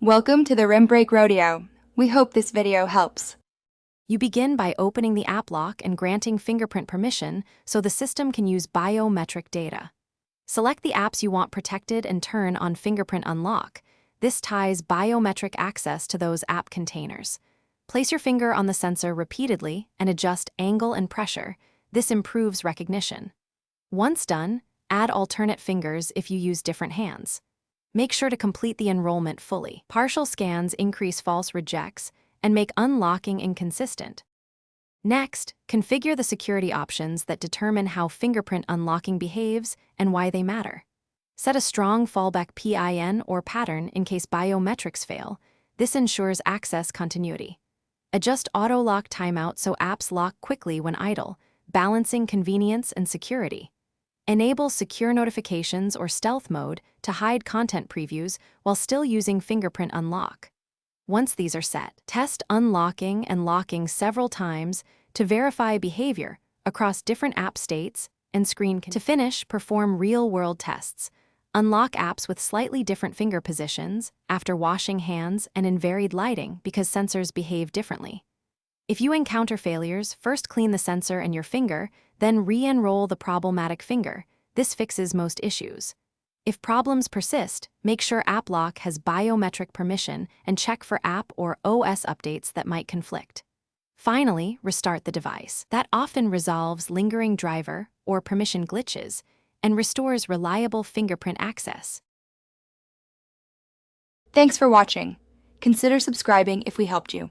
Welcome to the Rim Break Rodeo. We hope this video helps. You begin by opening the app lock and granting fingerprint permission so the system can use biometric data. Select the apps you want protected and turn on fingerprint unlock. This ties biometric access to those app containers. Place your finger on the sensor repeatedly and adjust angle and pressure. This improves recognition. Once done, add alternate fingers if you use different hands. Make sure to complete the enrollment fully. Partial scans increase false rejects and make unlocking inconsistent. Next, configure the security options that determine how fingerprint unlocking behaves and why they matter. Set a strong fallback PIN or pattern in case biometrics fail. This ensures access continuity. Adjust auto-lock timeout so apps lock quickly when idle, balancing convenience and security. Enable secure notifications or stealth mode to hide content previews while still using fingerprint unlock. Once these are set, test unlocking and locking several times to verify behavior across different app states and screen. To finish, perform real-world tests. Unlock apps with slightly different finger positions after washing hands and in varied lighting because sensors behave differently. If you encounter failures, first clean the sensor and your finger, then re-enroll the problematic finger. This fixes most issues. If problems persist, make sure App Lock has biometric permission and check for app or OS updates that might conflict. Finally, restart the device. That often resolves lingering driver or permission glitches and restores reliable fingerprint access. Thanks for watching. Consider subscribing if we helped you.